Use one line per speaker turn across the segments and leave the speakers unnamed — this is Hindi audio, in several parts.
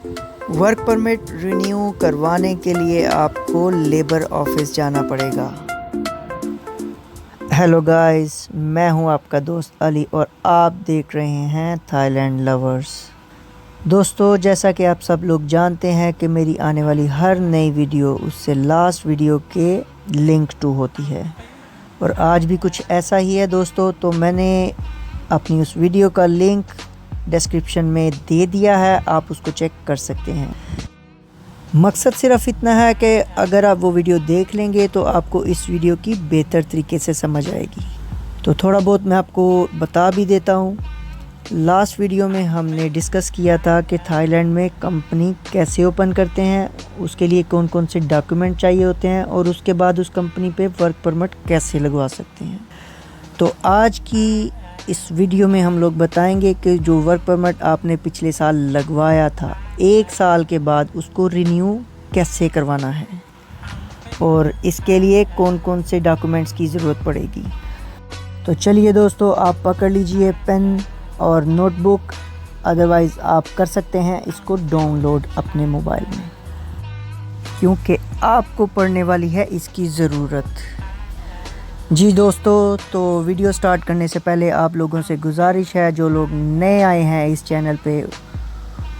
वर्क परमिट रिन्यू करवाने के लिए आपको लेबर ऑफिस जाना पड़ेगा। हेलो गाइस, मैं हूं आपका दोस्त अली और आप देख रहे हैं थाईलैंड लवर्स। दोस्तों, जैसा कि आप सब लोग जानते हैं कि मेरी आने वाली हर नई वीडियो उससे लास्ट वीडियो के लिंक टू होती है और आज भी कुछ ऐसा ही है दोस्तों। तो मैंने अपनी उस वीडियो का लिंक डिस्क्रिप्शन में दे दिया है, आप उसको चेक कर सकते हैं। मकसद सिर्फ इतना है कि अगर आप वो वीडियो देख लेंगे तो आपको इस वीडियो की बेहतर तरीके से समझ आएगी। तो थोड़ा बहुत मैं आपको बता भी देता हूँ। लास्ट वीडियो में हमने डिस्कस किया था कि थाईलैंड में कंपनी कैसे ओपन करते हैं, उसके लिए कौन कौन से डॉक्यूमेंट चाहिए होते हैं और उसके बाद उस कंपनी पे वर्क परमिट कैसे लगवा सकते हैं। तो आज की इस वीडियो में हम लोग बताएंगे कि जो वर्क परमिट आपने पिछले साल लगवाया था, 1 साल के बाद उसको रिन्यू कैसे करवाना है और इसके लिए कौन कौन से डॉक्यूमेंट्स की ज़रूरत पड़ेगी। तो चलिए दोस्तों, आप पकड़ लीजिए पेन और नोटबुक, अदरवाइज़ आप कर सकते हैं इसको डाउनलोड अपने मोबाइल में, क्योंकि आपको पढ़ने वाली है इसकी ज़रूरत। जी दोस्तों, तो वीडियो स्टार्ट करने से पहले आप लोगों से गुजारिश है, जो लोग नए आए हैं इस चैनल पे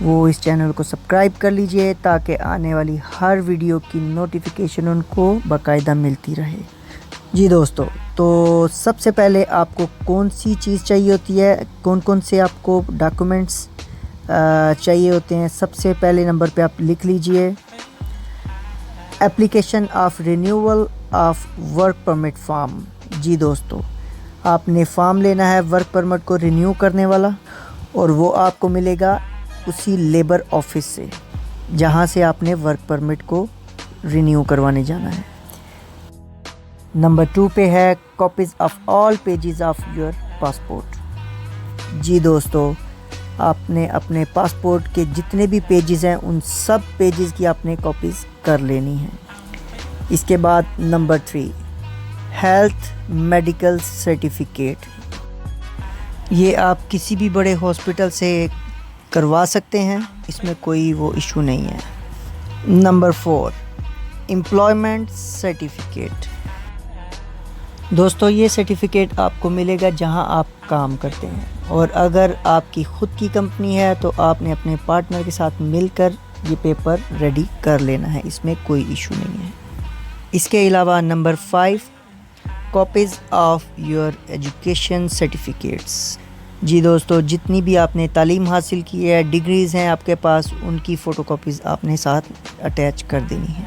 वो इस चैनल को सब्सक्राइब कर लीजिए ताकि आने वाली हर वीडियो की नोटिफिकेशन उनको बाकायदा मिलती रहे। जी दोस्तों, तो सबसे पहले आपको कौन सी चीज़ चाहिए होती है, कौन कौन से आपको डॉक्यूमेंट्स चाहिए होते हैं। सबसे पहले नंबर पे आप लिख लीजिए application of renewal of work permit form. जी दोस्तों, आपने फॉर्म लेना है वर्क परमिट को रिन्यू करने वाला और वो आपको मिलेगा उसी लेबर ऑफिस से जहाँ से आपने वर्क परमिट को रिन्यू करवाने जाना है। नंबर 2 पे है copies of all pages of your passport. जी दोस्तों, आपने अपने पासपोर्ट के जितने भी पेजेस हैं उन सब पेजेस की आपने कॉपीज़ कर लेनी है। इसके बाद नंबर 3 हेल्थ मेडिकल सर्टिफिकेट। ये आप किसी भी बड़े हॉस्पिटल से करवा सकते हैं, इसमें कोई वो इशू नहीं है। Number 4 employment certificate. दोस्तों, ये सर्टिफिकेट आपको मिलेगा जहां आप काम करते हैं और अगर आपकी ख़ुद की कंपनी है तो आपने अपने पार्टनर के साथ मिलकर ये पेपर रेडी कर लेना है, इसमें कोई इशू नहीं है। इसके अलावा number 5 copies of your education certificates. जी दोस्तों, जितनी भी आपने तालीम हासिल की है, डिग्रीज़ हैं आपके पास, उनकी फ़ोटोकॉपीज़ आपने साथ अटैच कर देनी है।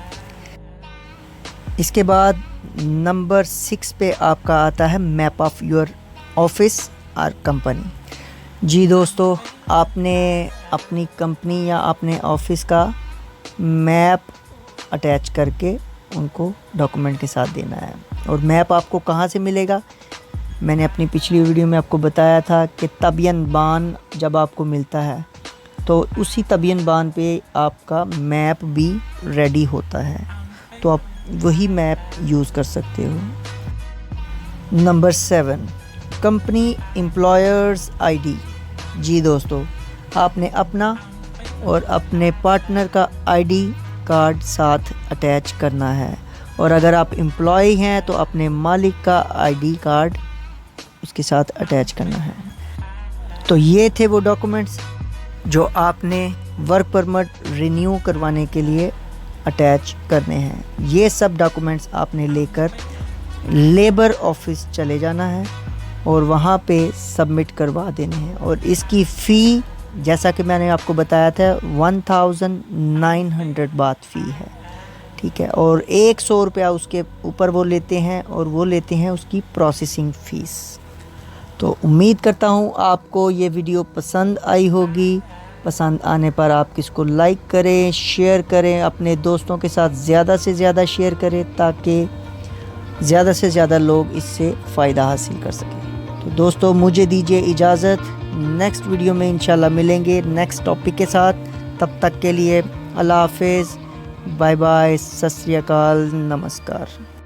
इसके बाद नंबर 6 पे आपका आता है मैप ऑफ योर ऑफिस और कंपनी। जी दोस्तों, आपने अपनी कंपनी या अपने ऑफिस का मैप अटैच करके उनको डॉक्यूमेंट के साथ देना है। और मैप आपको कहाँ से मिलेगा, मैंने अपनी पिछली वीडियो में आपको बताया था कि तबियन बान जब आपको मिलता है तो उसी तबियन बान पे आपका मैप भी रेडी होता है, तो आप वही मैप यूज़ कर सकते हो। Number 7 company employers ID. जी दोस्तों, आपने अपना और अपने पार्टनर का आईडी कार्ड साथ अटैच करना है और अगर आप एम्प्लॉय हैं तो अपने मालिक का आईडी कार्ड उसके साथ अटैच करना है। तो ये थे वो डॉक्यूमेंट्स जो आपने वर्क परमिट रिन्यू करवाने के लिए अटैच करने हैं। ये सब डॉक्यूमेंट्स आपने लेकर लेबर ऑफिस चले जाना है और वहाँ पे सबमिट करवा देने हैं और इसकी फ़ी जैसा कि मैंने आपको बताया था 1900 बात फ़ी है, ठीक है। और 100 रुपया उसके ऊपर वो लेते हैं और वो लेते हैं उसकी प्रोसेसिंग फ़ीस। तो उम्मीद करता हूँ आपको ये वीडियो पसंद आई होगी। पसंद आने पर आप इसको लाइक करें, शेयर करें, अपने दोस्तों के साथ ज़्यादा से ज़्यादा शेयर करें ताकि ज़्यादा से ज़्यादा लोग इससे फ़ायदा हासिल कर सकें। तो दोस्तों, मुझे दीजिए इजाज़त, नेक्स्ट वीडियो में इंशाल्लाह मिलेंगे नेक्स्ट टॉपिक के साथ। तब तक के लिए अल्लाह हाफ़िज़, बाय बाय, सत श्री अकाल, नमस्कार।